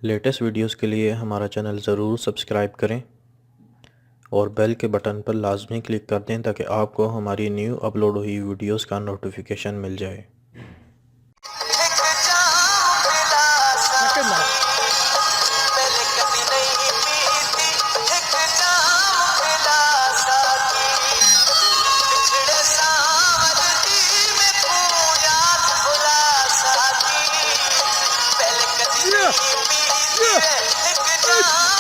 Latest videos के लिए हमारा चैनल ज़रूर सब्सक्राइब करें और बेल के बटन पर लाजमी क्लिक कर दें ताकि आपको हमारी न्यू अपलोड हुई वीडियोस का नोटिफिकेशन मिल जाए। Yeah.